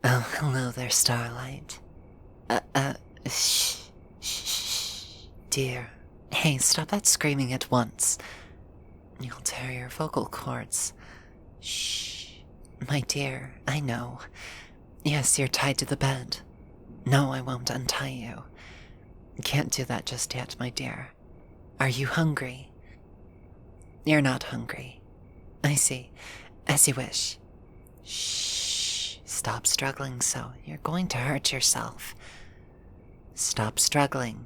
Oh, hello there, Starlight. Shh, shh, dear. Hey, stop that screaming at once. You'll tear your vocal cords. Shh. My dear, I know. Yes, you're tied to the bed. No, I won't untie you. Can't do that just yet, my dear. Are you hungry? You're not hungry. I see. As you wish. Shh. Stop struggling so. You're going to hurt yourself. Stop struggling.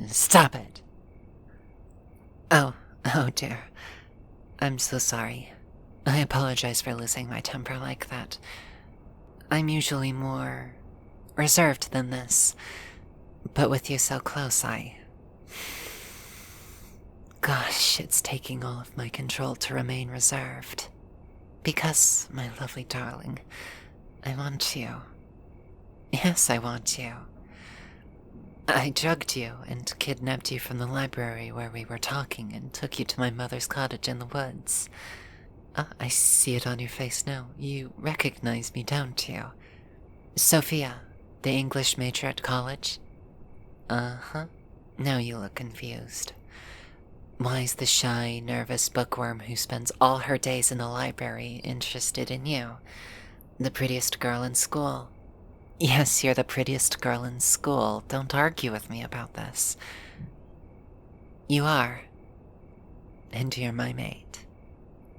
Stop it. Oh dear. I'm so sorry. I apologize for losing my temper like that. I'm usually more reserved than this, but with you so close, Gosh, it's taking all of my control to remain reserved. Because, my lovely darling, I want you. Yes, I want you. I drugged you and kidnapped you from the library where we were talking and took you to my mother's cottage in the woods. I see it on your face now. You recognize me, don't you? Sophia, the English major at college? Uh-huh. Now you look confused. Why's the shy, nervous bookworm who spends all her days in the library interested in you? The prettiest girl in school. Yes, you're the prettiest girl in school. Don't argue with me about this. You are. And you're my mate.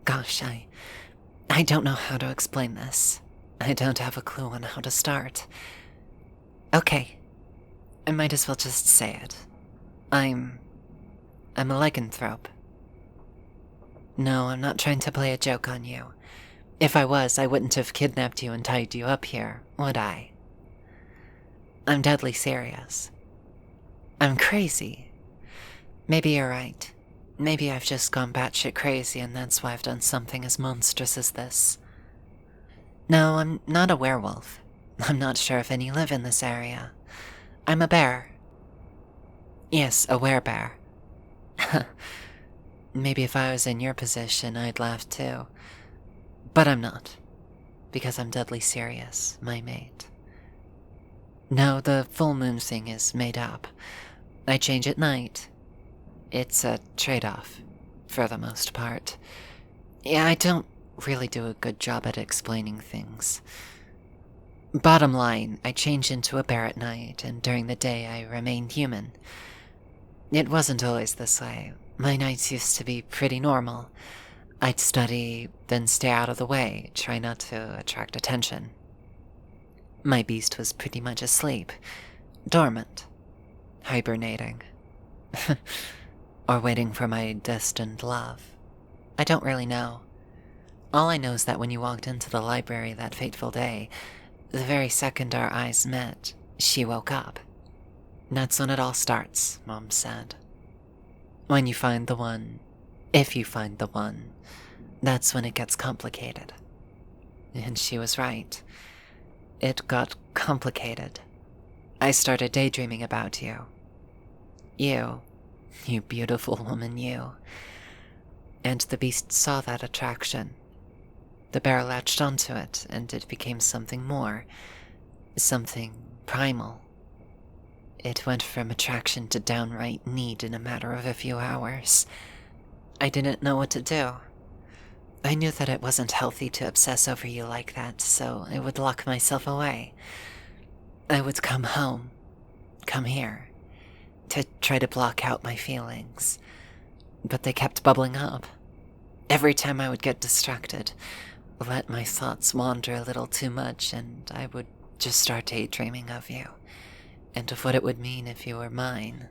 Gosh, I don't know how to explain this. I don't have a clue on how to start. Okay. I might as well just say it. I'm a lycanthrope. No, I'm not trying to play a joke on you. If I was, I wouldn't have kidnapped you and tied you up here, would I? I'm deadly serious. I'm crazy. Maybe you're right. Maybe I've just gone batshit crazy and that's why I've done something as monstrous as this. No, I'm not a werewolf. I'm not sure if any live in this area. I'm a bear. Yes, a werebear. Maybe if I was in your position, I'd laugh too. But I'm not. Because I'm deadly serious, my mate. No, the full moon thing is made up. I change at night. It's a trade-off, for the most part. Yeah, I don't really do a good job at explaining things. Bottom line, I change into a bear at night, and during the day I remain human. It wasn't always this way. My nights used to be pretty normal. I'd study, then stay out of the way, try not to attract attention. My beast was pretty much asleep, dormant, hibernating, or waiting for my destined love. I don't really know. All I know is that when you walked into the library that fateful day, the very second our eyes met, she woke up. That's when it all starts, Mom said. When you find the one, if you find the one, that's when it gets complicated. And she was right. It got complicated. I started daydreaming about you. You beautiful woman, you. And the beast saw that attraction. The bear latched onto it, and it became something more. Something primal. It went from attraction to downright need in a matter of a few hours. I didn't know what to do. I knew that it wasn't healthy to obsess over you like that, so I would lock myself away. I would come home, come here, to try to block out my feelings. But they kept bubbling up. Every time I would get distracted, let my thoughts wander a little too much, and I would just start daydreaming of you, and of what it would mean if you were mine.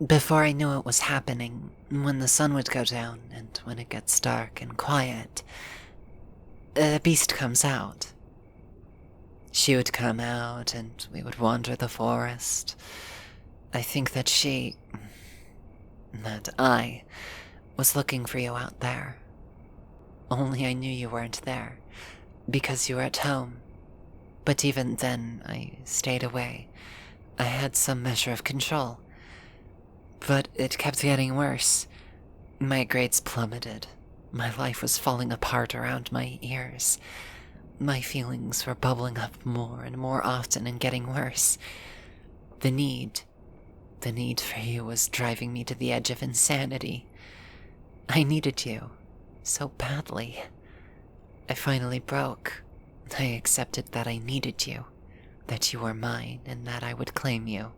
Before I knew it was happening, when the sun would go down, and when it gets dark and quiet, the beast comes out. She would come out, and we would wander the forest. I think that I was looking for you out there. Only I knew you weren't there, because you were at home. But even then, I stayed away. I had some measure of control. But it kept getting worse. My grades plummeted. My life was falling apart around my ears. My feelings were bubbling up more and more often and getting worse. The need for you was driving me to the edge of insanity. I needed you so badly. I finally broke. I accepted that I needed you, that you were mine, and that I would claim you.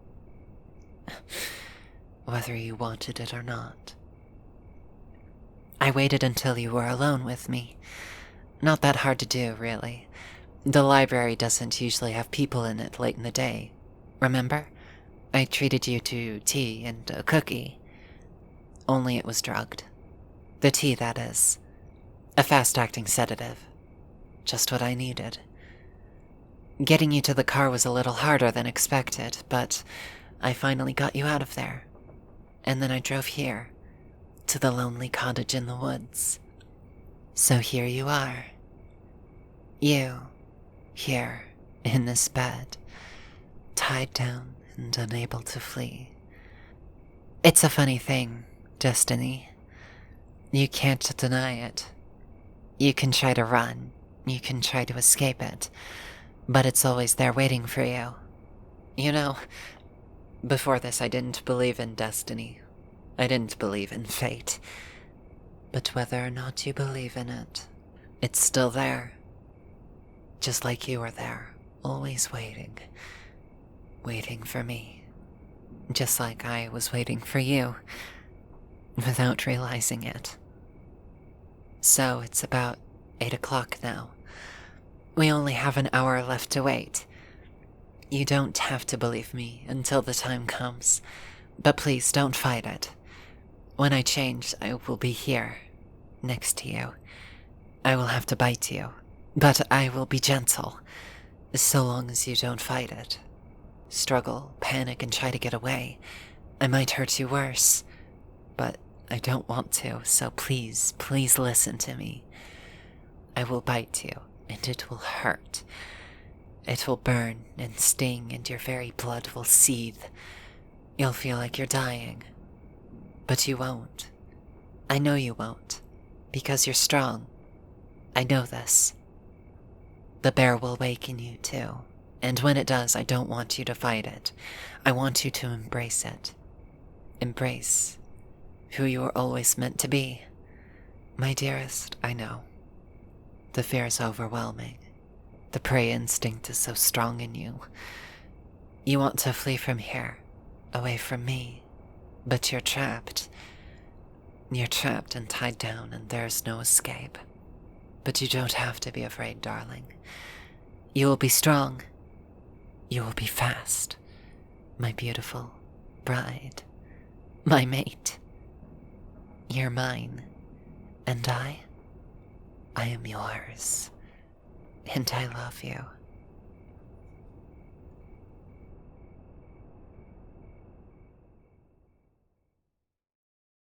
Whether you wanted it or not. I waited until you were alone with me. Not that hard to do, really. The library doesn't usually have people in it late in the day. Remember? I treated you to tea and a cookie. Only it was drugged. The tea, that is. A fast-acting sedative. Just what I needed. Getting you to the car was a little harder than expected, but I finally got you out of there. And then I drove here, to the lonely cottage in the woods. So here you are. You, here, in this bed, tied down and unable to flee. It's a funny thing, destiny. You can't deny it. You can try to run, you can try to escape it, but it's always there waiting for you. You know, before this I didn't believe in destiny. I didn't believe in fate. But whether or not you believe in it, it's still there. Just like you were there, always waiting. Waiting for me. Just like I was waiting for you, without realizing it. So it's about 8 o'clock now. We only have an hour left to wait. You don't have to believe me until the time comes, but please don't fight it. When I change, I will be here, next to you. I will have to bite you, but I will be gentle, so long as you don't fight it. Struggle, panic, and try to get away. I might hurt you worse, but I don't want to, so please, please listen to me. I will bite you, and it will hurt. It will burn and sting, and your very blood will seethe. You'll feel like you're dying. But you won't. I know you won't, because you're strong. I know this. The bear will waken you too, and when it does, I don't want you to fight it. I want you to embrace it. Embrace who you were always meant to be. My dearest, I know. The fear is overwhelming. The prey instinct is so strong in you. You want to flee from here, away from me, but you're trapped. You're trapped and tied down, and there's no escape. But you don't have to be afraid, darling. You will be strong. You will be fast. My beautiful bride. My mate. You're mine. And I am yours. And I love you.